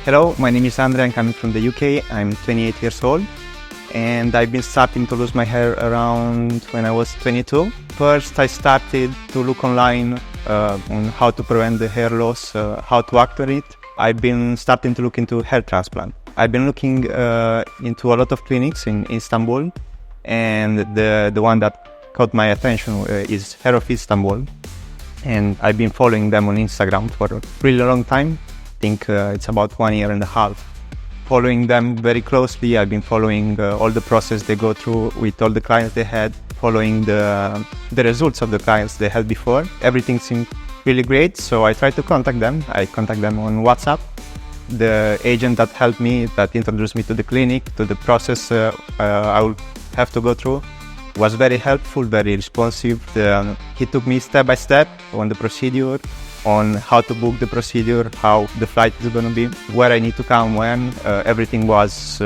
Hello, my name is Andre. I'm coming from the UK. I'm 28 years old and I've been starting to lose my hair around when I was 22. First, I started to look online on how to prevent the hair loss, how to act on it. I've been starting to look into hair transplant. I've been looking into a lot of clinics in Istanbul, and the one that caught my attention is Hair of Istanbul. And I've been following them on Instagram for a really long time. I think it's about 1 year and a half. Following them very closely, I've been following all the process they go through with all the clients they had, following the results of the clients they had before. Everything seemed really great, so I tried to contact them. I contact them on WhatsApp. The agent that helped me, that introduced me to the clinic, to the process I would have to go through, was very helpful, very responsive. He took me step by step on the procedure, on how to book the procedure, how the flight is going to be, where I need to come when. Everything was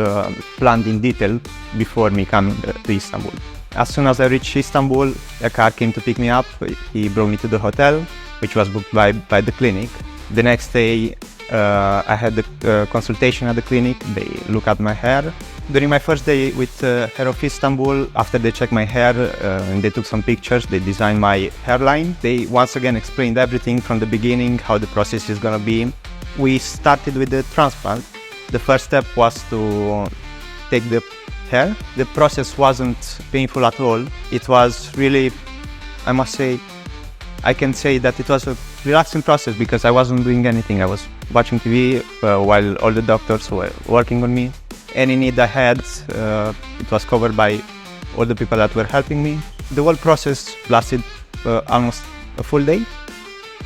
planned in detail before me coming to Istanbul. As soon as I reached Istanbul, a car came to pick me up. He brought me to the hotel, which was booked by the clinic. The next day, I had the consultation at the clinic. They look at my hair. During my first day with Hair of Istanbul, after they checked my hair and they took some pictures, they designed my hairline. They once again explained everything from the beginning, how the process is gonna be. We started with the transplant. The first step was to take the hair. The process wasn't painful at all. It was really, I must say, I can say that it was a relaxing process because I wasn't doing anything. I was watching TV while all the doctors were working on me. Any need I had, it was covered by all the people that were helping me. The whole process lasted almost a full day.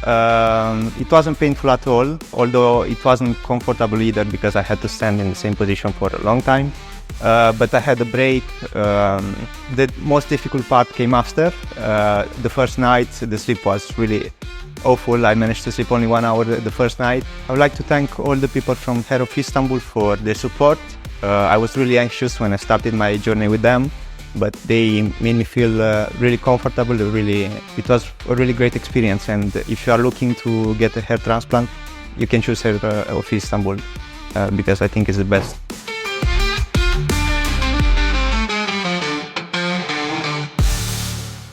It wasn't painful at all, although it wasn't comfortable either because I had to stand in the same position for a long time. But I had a break. The most difficult part came after. The first night, the sleep was really awful. I managed to sleep only 1 hour the first night. I would like to thank all the people from Hair of Istanbul for their support. I was really anxious when I started my journey with them, but they made me feel really comfortable. It was a really great experience, and if you are looking to get a hair transplant, you can choose Hair of Istanbul because I think it's the best.